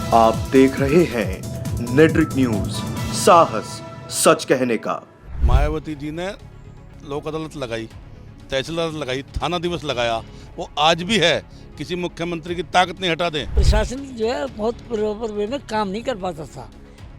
आप देख रहे हैं नेट्रिक न्यूज, साहस सच कहने का। मायावती जी ने लोक अदालत लगाई, तहसील अदालत लगाई, थाना दिवस लगाया, वो आज भी है। किसी मुख्यमंत्री की ताकत नहीं हटा दें। प्रशासन जो है बहुत प्रॉपर वे में काम नहीं कर पाता था।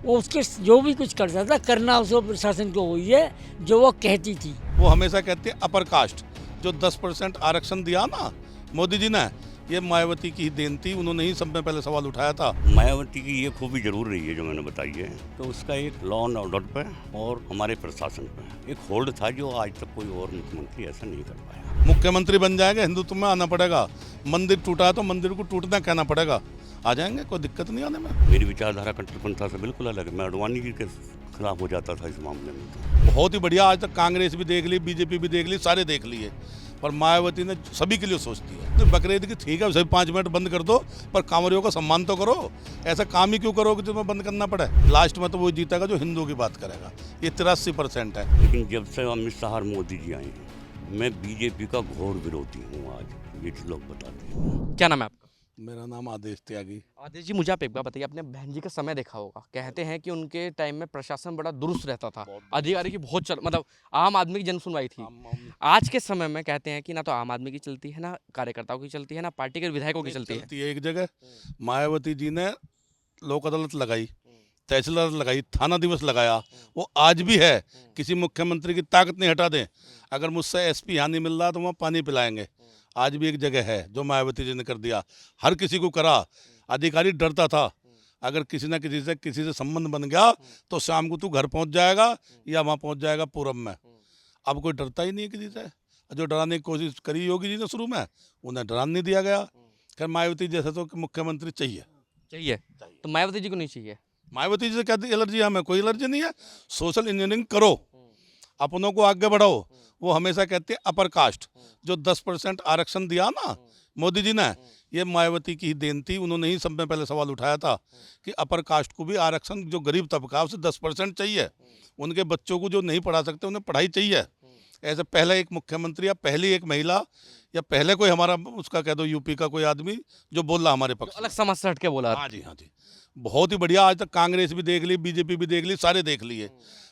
वो उसके जो भी कुछ करता था करना उसको प्रशासन को हुई है जो वो कहती थी। वो हमेशा कहते हैं अपर कास्ट, जो 10% आरक्षण दिया ना मोदी जी ने, ये मायावती की ही देन थी। उन्होंने ही सब में पहले सवाल उठाया था। मायावती की ये खूबी जरूर रही है जो मैंने बताई है, तो उसका एक लॉ एंड ऑर्डर पे और हमारे प्रशासन पे एक होल्ड था जो आज तक कोई और मुख्यमंत्री ऐसा नहीं कर पाया। मुख्यमंत्री बन जाएंगे, हिंदुत्व में आना पड़ेगा। मंदिर टूटा है तो मंदिर को टूटना कहना पड़ेगा, आ जाएंगे, कोई दिक्कत नहीं आने में। मेरी विचारधारा कट्टरपंथा से बिल्कुल अलग है। मैं अडवाणी जी के खिलाफ हो जाता था इस मामले में। बहुत ही बढ़िया। आज तक कांग्रेस भी देख ली, बीजेपी भी देख ली, सारे देख लिए, पर मायावती ने सभी के लिए सोचती है। तो बकरीद की ठीक है, सभी 5 मिनट बंद कर दो, पर कांवरियों का सम्मान तो करो। ऐसा काम ही क्यों करोगे जिसमें बंद करना पड़े। लास्ट में तो वो जीतेगा जो हिंदुओं की बात करेगा। ये 83% है। लेकिन जब से अमित शाह और मोदी जी आए हैं, मैं बीजेपी का घोर विरोधी हूँ। आज ये लोग बताते हैं। क्या नाम है आपका? मेरा नाम आदेश त्यागी। आदेश जी, मुझे आप एक बार बताइए, आपने बहन जी का समय देखा होगा। कहते हैं कि उनके टाइम में प्रशासन बड़ा दुरुस्त रहता था, अधिकारी की बहुत मतलब आम आदमी की जन सुनवाई थी। आज के समय में कहते हैं कि ना तो आम आदमी की चलती है, ना कार्यकर्ताओं की चलती है, ना पार्टी के विधायकों की चलती है। एक जगह मायावती जी ने लोक अदालत लगाई, तहसील अदालत लगाई, थाना दिवस लगाया, वो आज भी है। किसी मुख्यमंत्री की ताकत नहीं हटा दें। अगर मुझसे एसपी यहाँ नहीं मिल रहा तो वहाँ पानी पिलाएंगे। आज भी एक जगह है जो मायावती जी ने कर दिया, हर किसी को करा। अधिकारी डरता था, अगर किसी न किसी से संबंध बन गया तो शाम को तू घर पहुंच जाएगा या वहाँ पहुंच जाएगा पूरब में। अब कोई डरता ही नहीं किसी से। जो डराने की कोशिश करी योगी जी ने शुरू में, उन्हें डराने नहीं दिया गया। खैर मायावती जैसे तो मुख्यमंत्री चाहिए। तो मायावती जी को नहीं चाहिए। मायावती जी से कहती एलर्जी, हमें कोई एलर्जी नहीं है। सोशल इंजीनियरिंग करो, अपनों को आगे बढ़ाओ। वो हमेशा कहते हैं अपर कास्ट, जो 10% आरक्षण दिया ना मोदी जी ने, ये मायावती की ही देन थी। उन्होंने ही सब में पहले सवाल उठाया था कि अपर कास्ट को भी आरक्षण, जो गरीब तबका उसे 10% चाहिए। उनके बच्चों को जो नहीं पढ़ा सकते उन्हें पढ़ाई चाहिए। ऐसे पहले एक मुख्यमंत्री या पहली एक महिला या पहले कोई हमारा उसका कह दो यूपी का कोई आदमी जो बोल रहा हमारे पक्ष, अलग समाज से हट के बोला। हाँ जी, बहुत ही बढ़िया। आज तक कांग्रेस भी देख ली, बीजेपी भी देख ली, सारे देख लिए,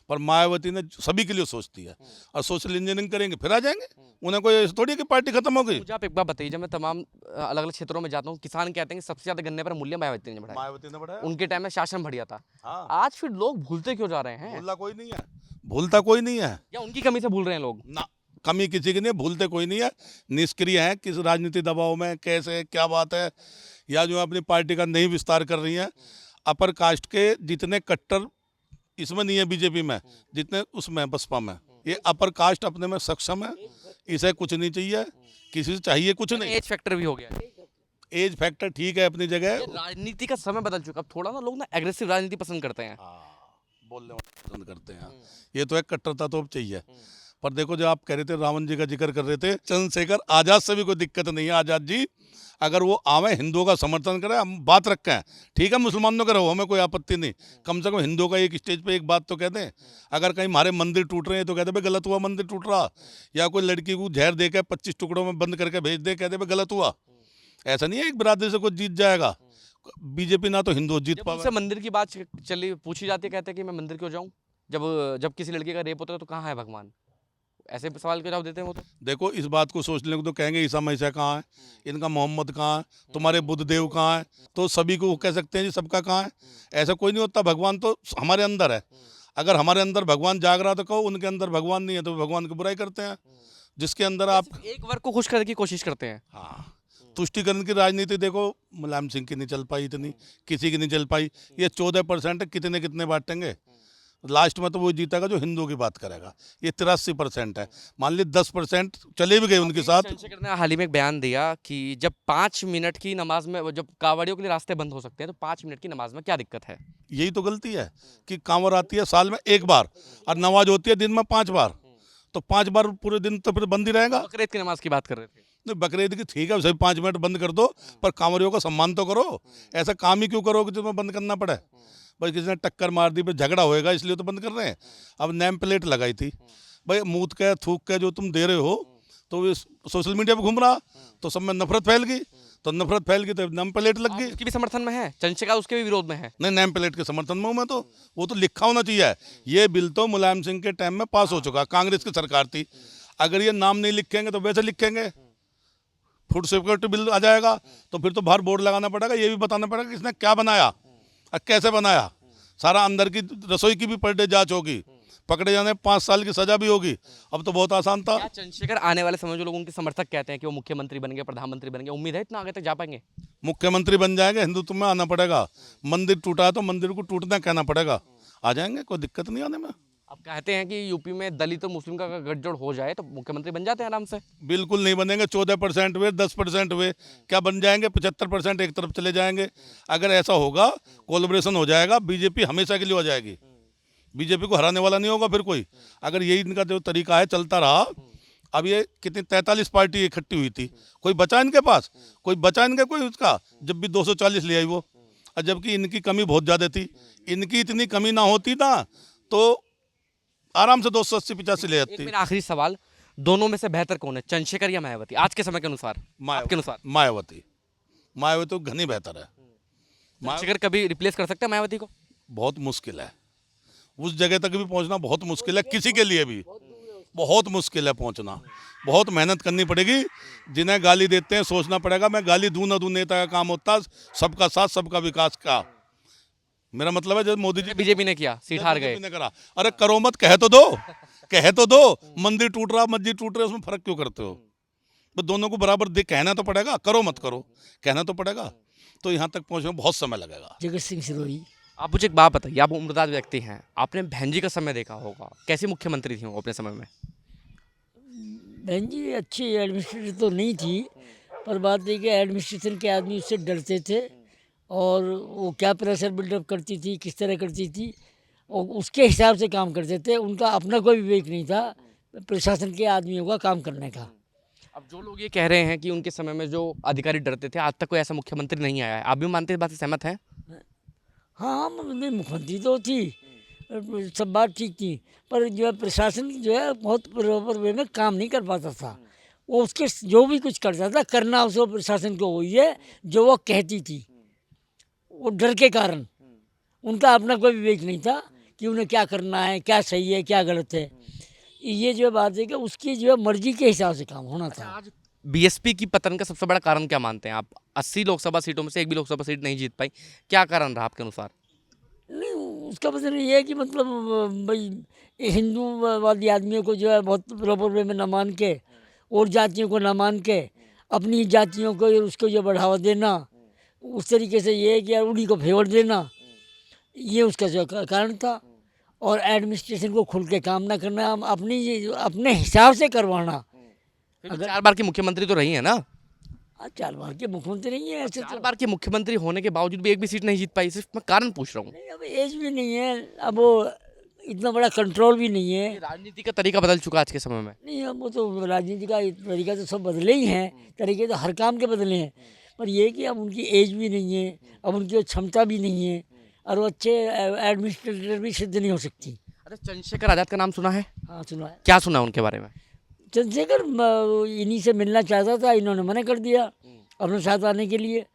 पर मायावती ने सभी के लिए सोचती है। और सोशल इंजीनियरिंग करेंगे फिर आ जाएंगे। उन्हें कोई थोड़ी कि पार्टी खत्म हो गई। मुझे आप एक बार बताइए, जब मैं तमाम अलग अलग क्षेत्रों में जाता हूँ, किसान कहते हैं कि सबसे ज्यादा गन्ने पर मूल्य मायावती ने बढ़ाया। उनके टाइम में शासन बढ़िया था। हाँ। आज फिर लोग भूलते क्यों जा रहे हैं? भूलता कोई नहीं है या उनकी कमी से भूल रहे हैं लोग? ना, कमी किसी की नहीं, भूलते कोई नहीं है। निष्क्रिय है किस राजनीति दबाव में, कैसे क्या बात है, या जो अपनी पार्टी का नहीं विस्तार कर रही है। अपर कास्ट के जितने कट्टर इसमें नहीं है बीजेपी में, जितने उसमें बसपा में, ये अपर कास्ट अपने में सक्षम है। इसे कुछ नहीं चाहिए, किसी से चाहिए कुछ नहीं। एज फैक्टर भी हो गया। एज फैक्टर ठीक है अपनी जगह। राजनीति का समय बदल चुका। अब थोड़ा ना लोग ना एग्रेसिव राजनीति पसंद करते हैं। बोलने पसंद करते हैं। ये तो एक कट्टरता तो अब चाहिए। पर देखो, जो आप कह रहे थे रावण जी का जिक्र कर रहे थे, चंद्रशेखर आजाद से भी कोई दिक्कत नहीं है। आजाद जी अगर वो आवे, हिंदुओं का समर्थन करें, हम बात रखें, ठीक है, मुसलमानों का रहो, हमें कोई आपत्ति नहीं। कम से कम हिंदुओं का एक स्टेज पे एक बात तो कह दें। अगर कहीं हमारे मंदिर टूट रहे हैं तो कहते भाई गलत हुआ, मंदिर टूट रहा। या कोई लड़की को जहर दे के 25 टुकड़ों में बंद करके भेज दे, कहते भाई गलत हुआ। ऐसा नहीं है एक बिरादरी से कोई जीत जाएगा। बीजेपी ना तो हिंदू जीत पाए। मंदिर की बात चली पूछी जाती है, कहते हैं कि मैं मंदिर क्यों जाऊँ, जब किसी लड़की का रेप होता है तो कहाँ है भगवान? ऐसे सवाल के जवाब देते हैं वो तो। देखो, इस बात को सोचने को तो कहेंगे ईसा मसीह कहाँ है, इनका मोहम्मद कहाँ है, तुम्हारे बुद्ध देव कहाँ है, तो सभी को कह सकते हैं जी सबका कहाँ है। ऐसा कोई नहीं होता। भगवान तो हमारे अंदर है। अगर हमारे अंदर भगवान जाग रहा तो कहो, उनके अंदर भगवान नहीं है तो भगवान की बुराई करते हैं। जिसके अंदर आप एक वर्ग को खुश करने की कोशिश करते हैं। हाँ, तुष्टिकरण की राजनीति देखो, मुलायम सिंह की नहीं चल पाई, इतनी किसी की नहीं चल पाई। ये 14% है, कितने बांटेंगे। लास्ट में तो वो जीतेगा जो हिंदुओं की बात करेगा। ये 83% है। मान ली 10% चले भी गए उनके साथ। चंद्रशेखर ने हाल ही में एक बयान दिया कि जब 5 मिनट की नमाज में, जब कांवड़ियों के लिए रास्ते बंद हो सकते हैं, तो 5 मिनट की नमाज में क्या दिक्कत है? यही तो गलती है कि कांवर आती है साल में एक बार और नमाज होती है दिन में 5 बार, तो 5 बार पूरे दिन तो फिर बंद ही रहेगा। बकरीद की नमाज की बात कर रहे थे। नहीं, बकरीद की ठीक है, सभी 5 मिनट बंद कर दो, पर कांवरियों का सम्मान तो करो। ऐसा काम ही क्यों करोगे जिसमें बंद करना पड़े। भाई किसी ने टक्कर मार दी, फिर झगड़ा होएगा इसलिए तो बंद कर रहे हैं। अब नेम प्लेट लगाई थी, भाई मूत के थूक के जो तुम दे रहे हो, तो ये सोशल मीडिया पे घूम रहा, तो सब में नफरत फैल गई। तो नफरत फैल गई तो नाम प्लेट लग गई। उसकी भी समर्थन में है, चंद्रशेखर उसके भी विरोध में है। नहीं, नेम प्लेट के समर्थन में हूं मैं तो। वो तो लिखा होना चाहिए। ये बिल तो मुलायम सिंह के टाइम में पास हो चुका, कांग्रेस की सरकार थी। अगर ये नाम नहीं लिखेंगे तो वैसे लिखेंगे, फूड सिक्योरिटी बिल आ जाएगा, तो फिर तो बाहर बोर्ड लगाना पड़ेगा, ये भी बताना पड़ेगा कि इसने क्या बनाया और कैसे बनाया। सारा अंदर की रसोई की भी पर डे जाँच होगी, पकड़े जाने 5 साल की सजा भी होगी। अब तो बहुत आसान था। क्या चंद्रशेखर आने वाले समय जो लोग उनके समर्थक कहते हैं कि वो मुख्यमंत्री बनेंगे, प्रधानमंत्री बनेंगे, उम्मीद है इतना आगे तक जा पाएंगे? मुख्यमंत्री बन जाएंगे, हिंदुत्व में आना पड़ेगा। मंदिर टूटा है तो मंदिर को टूटना कहना पड़ेगा, आ जाएंगे, कोई दिक्कत नहीं आने में। अब कहते हैं कि यूपी में दलित और मुस्लिम का गठजोड़ हो जाए तो मुख्यमंत्री बन जाते हैं आराम से। बिल्कुल नहीं बनेंगे। 14% हुए, 10% हुए, क्या बन जाएंगे? 75% एक तरफ चले जाएंगे। अगर ऐसा होगा, कोलैबोरेशन हो जाएगा, बीजेपी हमेशा के लिए हो जाएगी। बीजेपी को हराने वाला नहीं होगा फिर कोई। अगर यही इनका जो तरीका है चलता रहा, अब ये कितनी 43 पार्टी इकट्ठी हुई थी, कोई बचा इनके पास? कोई बचा इनके कोई उसका? जब भी 240 ले आई वो, और जबकि इनकी कमी बहुत ज़्यादा थी। इनकी इतनी कमी ना होती ना तो आराम से 280-85 ले जाती। मेरा आखिरी सवाल, दोनों में से बेहतर कौन है, चंद्रशेखर या मायावती आज के समय के अनुसार? आपके अनुसार मायावती। मायावती तो घनी बेहतर है। चंद्रशेखर कभी रिप्लेस कर सकते हैं मायावती को? बहुत मुश्किल है, उस जगह तक भी पहुंचना बहुत मुश्किल है, किसी के लिए भी बहुत मुश्किल है पहुंचना। बहुत मेहनत करनी पड़ेगी। जिन्हें गाली देते हैं सोचना पड़ेगा, मैं गाली दूं ना दूं, नेता का काम होता सबका साथ सबका विकास का। मेरा मतलब है जब मोदी जी बीजेपी ने किया, सीट हार गए। ने करा, अरे करो मत, कह तो दो, कह तो दो। मंदिर टूट रहा, मस्जिद टूट रहा, उसमें फर्क क्यों करते हो? तो दोनों को बराबर कहना तो पड़ेगा, करो मत करो, कहना तो पड़ेगा। तो यहाँ तक पहुँचने में बहुत समय लगेगा। जगत सिंह सिरोही। आप मुझे एक बात बताइए, आप उम्रदार व्यक्ति हैं, आपने बहन जी का समय देखा होगा, कैसी मुख्यमंत्री थी वो अपने समय में? बहन जी अच्छी एडमिनिस्ट्रेटर तो नहीं थी, पर बात है कि एडमिनिस्ट्रेशन के आदमी उससे डरते थे, और वो क्या प्रेशर बिल्डअप करती थी, किस तरह करती थी, और उसके हिसाब से काम करते थे। उनका अपना कोई विवेक नहीं था प्रशासन के आदमियों का काम करने का। अब जो लोग ये कह रहे हैं कि उनके समय में जो अधिकारी डरते थे, आज तक कोई ऐसा मुख्यमंत्री नहीं आया है, आप भी मानते हैं, इस बात से सहमत हैं? हाँ, मुख्यमंत्री तो थी, सब बात ठीक थी, पर जो है प्रशासन जो है बहुत प्रॉपर वे में काम नहीं कर पाता था। वो उसके जो भी कुछ करता था, करना उसको प्रशासन को वही है जो वो कहती थी। वो डर के कारण, उनका अपना कोई विवेक नहीं था कि उन्हें क्या करना है, क्या सही है, क्या गलत है। ये जो बात है कि उसकी जो है मर्जी के हिसाब से काम होना था। आज बीएसपी की पतन का सबसे बड़ा कारण क्या मानते हैं आप? 80 लोकसभा सीटों में से एक भी लोकसभा सीट नहीं जीत पाई, क्या कारण रहा आपके अनुसार? नहीं, उसका मतलब ये है कि मतलब भाई हिंदूवादी आदमियों को जो है बहुत प्रॉपर वे में न मान के, और जातियों को न मान के, अपनी जातियों को उसको जो बढ़ावा देना, उस तरीके से ये है कि यार उन्हीं को फेवर देना, ये उसका जो कारण था। और एडमिनिस्ट्रेशन को खुल के काम ना करना, अपने हिसाब से करवाना। अगर 4 बार की मुख्यमंत्री तो रही है ना? 4 बार के मुख्यमंत्री नहीं है ऐसे। 4 बार के मुख्यमंत्री होने के बावजूद भी एक भी सीट नहीं जीत पाई, सिर्फ मैं कारण पूछ रहा हूँ। नहीं, अब एज भी नहीं है, अब वो इतना बड़ा कंट्रोल भी नहीं है। राजनीति का तरीका बदल चुका आज के समय में। नहीं, अब वो तो राजनीति का तरीका तो सब बदले ही हैं, तरीके तो हर काम के बदले हैं, पर ये कि अब उनकी एज भी नहीं है, अब उनकी क्षमता भी नहीं है, और वो अच्छे एडमिनिस्ट्रेटर भी सिद्ध नहीं हो सकती। अच्छा, चंद्रशेखर आजाद का नाम सुना है? हाँ, सुना है। क्या सुना है उनके बारे में? चंद्रशेखर इन्हीं से मिलना चाहता था, इन्होंने मना कर दिया अपने साथ आने के लिए।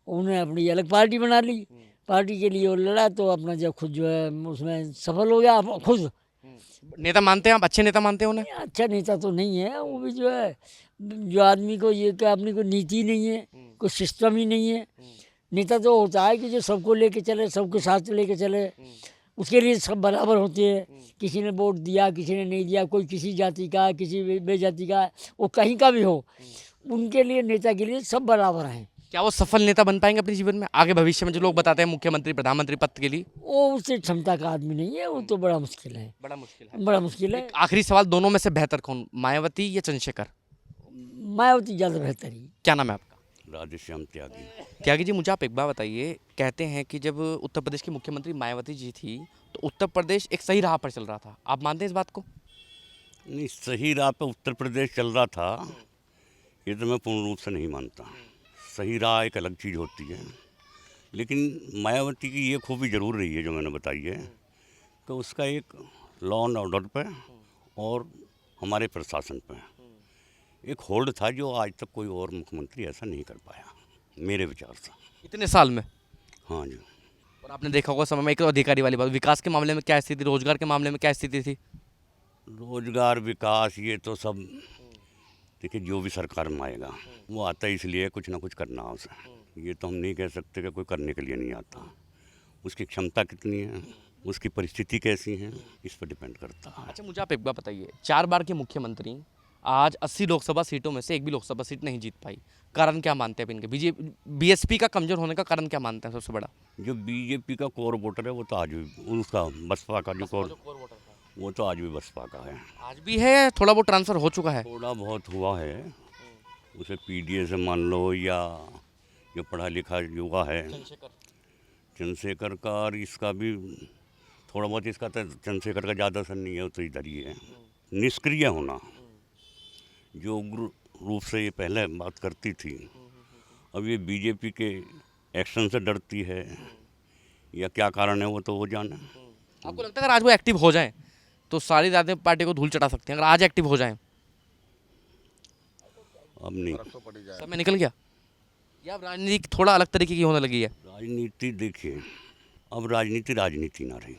उन्होंने अपनी अलग पार्टी बना ली, पार्टी के लिए वो लड़ा, तो अपना जब खुद जो है उसमें सफल हो गया खुद। नेता मानते हैं आप, अच्छे नेता मानते हैं उन्हें? अच्छा नेता तो नहीं है वो भी, जो है जो आदमी को ये कि अपनी कोई नीति नहीं है, कोई सिस्टम ही नहीं है। नेता तो होता है कि जो सबको लेके चले, सबके साथ लेके चले, उसके लिए सब बराबर होते हैं। किसी ने वोट दिया, किसी ने नहीं दिया, कोई किसी जाति का, किसी बेजाति का, वो कहीं का भी हो, उनके लिए, नेता के लिए सब बराबर हैं। क्या वो सफल नेता बन पाएंगे अपने जीवन में आगे भविष्य में? जो लोग बताते हैं मुख्यमंत्री, प्रधानमंत्री पद के लिए, वो उससे क्षमता का आदमी नहीं है, वो तो बड़ा मुश्किल है, बड़ा मुश्किल है। बड़ा मुश्किल है। आखिरी सवाल, दोनों में से बेहतर कौन, मायावती या चंद्रशेखर? मायावती ज़्यादा बेहतर ही। क्या नाम है आपका? राधेश्याम त्यागी। त्यागी जी, मुझे आप एक बात बताइए, कहते हैं कि जब उत्तर प्रदेश की मुख्यमंत्री मायावती जी थी तो उत्तर प्रदेश एक सही राह पर चल रहा था, आप मानते हैं इस बात को? नहीं, सही राह पे उत्तर प्रदेश चल रहा था, ये तो मैं पूर्ण रूप से नहीं मानता। सही राह एक अलग चीज़ होती है, लेकिन मायावती की ये खूबी ज़रूर रही है जो मैंने बताई है, कि उसका एक लॉ एंड ऑर्डर पे और हमारे प्रशासन पे एक होल्ड था, जो आज तक कोई और मुख्यमंत्री ऐसा नहीं कर पाया। मेरे विचार से। इतने साल में? हाँ जी। और आपने देखा होगा समय में एक तो अधिकारी वाली बात, विकास के मामले में क्या स्थिति, रोजगार के मामले में क्या स्थिति थी? रोजगार विकास ये तो सब देखिए जो भी सरकार में आएगा वो आता है इसलिए कुछ ना कुछ करना है उसे। ये तो हम नहीं कह सकते कि कोई करने के लिए नहीं आता। उसकी क्षमता कितनी है, उसकी परिस्थिति कैसी है, इस पर डिपेंड करता है। अच्छा मुझे आप एक बात बताइए, 4 बार के मुख्यमंत्री आज 80 लोकसभा सीटों में से एक भी लोकसभा सीट नहीं जीत पाई, कारण क्या मानते हैं आप इनके? बीएसपी का कमजोर होने का कारण क्या मानते हैं सबसे बड़ा? जो बीजेपी का कोर वोटर है वो तो आज भी उसका बसपा का जो कोर वो तो आज भी बसपा का है। आज भी है, थोड़ा बहुत ट्रांसफर हो चुका है? थोड़ा बहुत हुआ है, उसे पीडीए से मान लो या जो पढ़ा लिखा युवा है चंद्रशेखर का, और इसका भी थोड़ा बहुत, इसका तो चंद्रशेखर का ज़्यादा असर नहीं है, वो तो इधर ही है। निष्क्रिय होना, जो उग्र रूप से ये पहले बात करती थी, अब ये बीजेपी के एक्शन से डरती है या क्या कारण है वो तो वो जाने। आपको लगता है अगर आज वो एक्टिव हो जाएं तो सारी राजनीतिक पार्टी को धूल चटा सकते हैं, अगर आज एक्टिव हो जाएं? अब नहीं, समय निकल गया या अब राजनीति थोड़ा अलग तरीके की होने लगी है? राजनीति देखिए, अब राजनीति ना रही,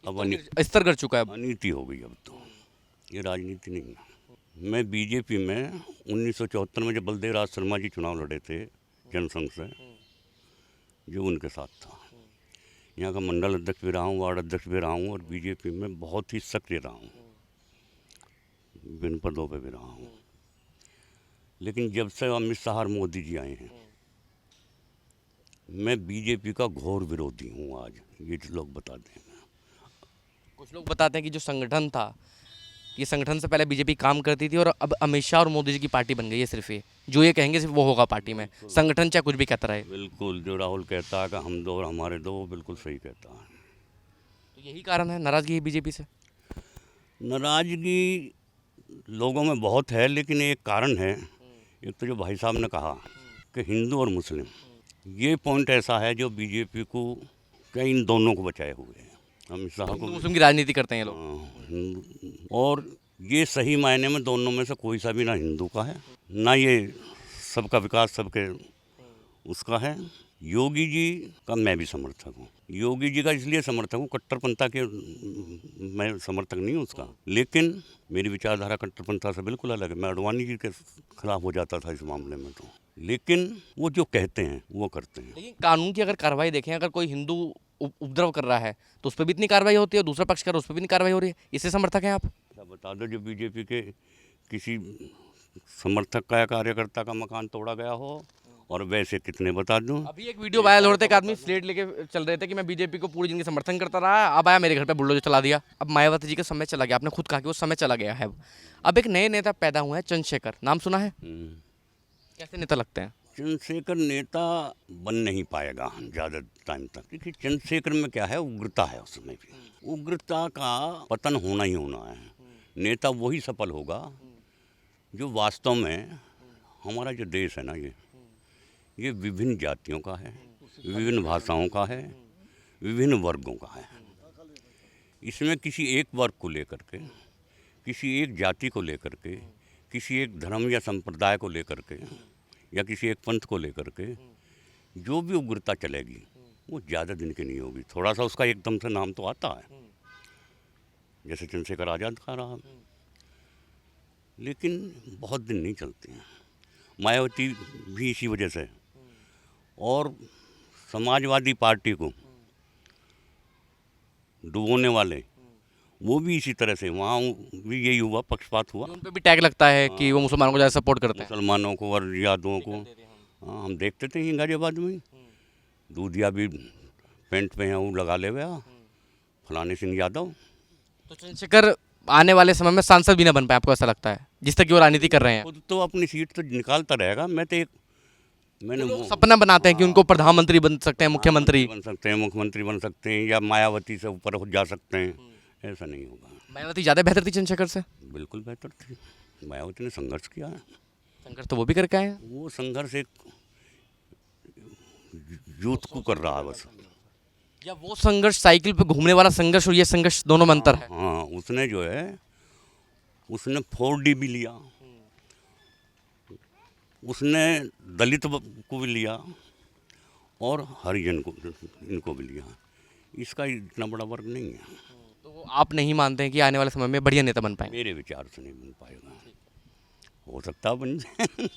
अब स्तर कर चुका है अब। अनीति हो गई। अब तो ये राजनीति नहीं है। मैं बीजेपी में 1974 में जब बलदेव राज शर्मा जी चुनाव लड़े थे जनसंघ से, जो उनके साथ था, यहाँ का मंडल अध्यक्ष भी रहा हूँ, वार्ड अध्यक्ष भी रहा हूँ, और बीजेपी में बहुत ही सक्रिय रहा हूँ, विभिन्न पदों पे भी रहा हूँ। लेकिन जब से अमित शाह और मोदी जी आए हैं, मैं बीजेपी का घोर विरोधी हूँ। आज ये जो लोग बता दें, कुछ लोग बताते हैं कि जो संगठन था, ये संगठन से पहले बीजेपी काम करती थी और अब अमित शाह और मोदी जी की पार्टी बन गई है। सिर्फ ये जो ये कहेंगे सिर्फ वो होगा पार्टी में, संगठन चाहे कुछ भी कहता रहे। बिल्कुल, जो राहुल कहता है कि हम दो और हमारे दो, वो बिल्कुल सही कहता है। तो यही कारण है नाराजगी है बीजेपी से? नाराजगी लोगों में बहुत है, लेकिन एक कारण है, एक तो जो भाई साहब ने कहा कि हिंदू और मुस्लिम, ये पॉइंट ऐसा है जो बीजेपी को, क्या इन दोनों को बचाए हुए हैं। अमित शाह को मुस्लिम की राजनीति करते हैं ये लोग। और ये सही मायने में दोनों में से कोई सा भी ना हिंदू का है, ना ये सबका विकास सबके उसका है। योगी जी का मैं भी समर्थक हूँ। योगी जी का इसलिए समर्थक हूँ, कट्टरपंथा के मैं समर्थक नहीं हूँ उसका, लेकिन मेरी विचारधारा कट्टरपंथा से बिल्कुल अलग है। मैं अडवाणी जी के खिलाफ हो जाता था इस मामले में तो, लेकिन वो जो कहते हैं वो करते हैं। लेकिन कानून की अगर कार्रवाई देखें, अगर कोई हिंदू उपद्रव कर रहा है तो उस पर भी इतनी कार्रवाई होती है, दूसरा पक्ष कर उस पर भी इतनी कार्रवाई हो रही है, इससे समर्थक हैं आप? बता दो जो बीजेपी के किसी समर्थक का या कार्यकर्ता का मकान तोड़ा गया हो, और वैसे कितने बता दूं। अभी एक वीडियो वायरल हो रहा था, एक आदमी स्लेट लेके चल रहे थे कि मैं बीजेपी को पूरी जिंदगी समर्थन करता रहा, अब आया मेरे घर पे बुलडोजर चला दिया। अब मायावती जी का समय चला गया, आपने खुद कहा कि वो समय चला गया है। अब एक नए नेता पैदा हुए हैं, चंद्रशेखर, नाम सुना है? कैसे नेता लगते हैं? चंद्रशेखर नेता बन नहीं पाएगा ज़्यादा टाइम तक। देखिए चंद्रशेखर में क्या है, उग्रता है, उसमें भी उग्रता का पतन होना ही होना है। नेता वही सफल होगा जो वास्तव में, हमारा जो देश है ना, ये विभिन्न जातियों का है, विभिन्न भाषाओं का है, विभिन्न वर्गों का है। इसमें किसी एक वर्ग को लेकर के, किसी एक जाति को लेकर के, किसी एक धर्म या संप्रदाय को लेकर के, या किसी एक पंथ को लेकर के जो भी उग्रता चलेगी वो ज़्यादा दिन की नहीं होगी। थोड़ा सा उसका एकदम से नाम तो आता है, जैसे चंद्रशेखर आज़ाद का रहा, लेकिन बहुत दिन नहीं चलती हैं। मायावती भी इसी वजह से, और समाजवादी पार्टी को डुबोने वाले वो भी इसी तरह से, वहाँ भी यही हुआ, पक्षपात हुआ। उन पे भी टैग लगता है कि वो मुसलमानों को ज़्यादा सपोर्ट करते हैं। मुसलमानों को और यादवों को, हाँ हम देखते थे गाजियाबाद में, दूधिया भी पेंट पे हैं वो लगा ले गया, फलाने सिंह यादव। तो चंद्रशेखर आने वाले समय में सांसद भी ना बन पाए, आपको ऐसा लगता है, जिस तक की वो राजनीति कर रहे हैं? खुद तो अपनी सीट तो निकालता रहेगा। मैंने सपना बनाते हैं कि उनको प्रधानमंत्री बन सकते हैं, मुख्यमंत्री बन सकते हैं, मुख्यमंत्री बन सकते हैं, या मायावती से ऊपर जा सकते हैं। ऐसा नहीं होगा। मायावती ज़्यादा बेहतर थी चंद्रशेखर से? बिल्कुल बेहतर थी। मायावती ने संघर्ष किया है। संघर्ष तो वो भी करके आए हैं। वो संघर्ष एक यूथ को कर रहा है बस। या वो संघर्ष साइकिल पे घूमने वाला संघर्ष और ये संघर्ष दोनों में अंतर है? हाँ, उसने जो है, उसने 4D भी लिया, उसने दलित को भी लिया और हरिजन को, इनको भी लिया। इसका इतना बड़ा वर्ग नहीं है। तो आप नहीं मानते हैं कि आने वाले समय में बढ़िया नेता बन पाएंगे? मेरे विचार से नहीं बन पाएगा, हो सकता है बन जाए।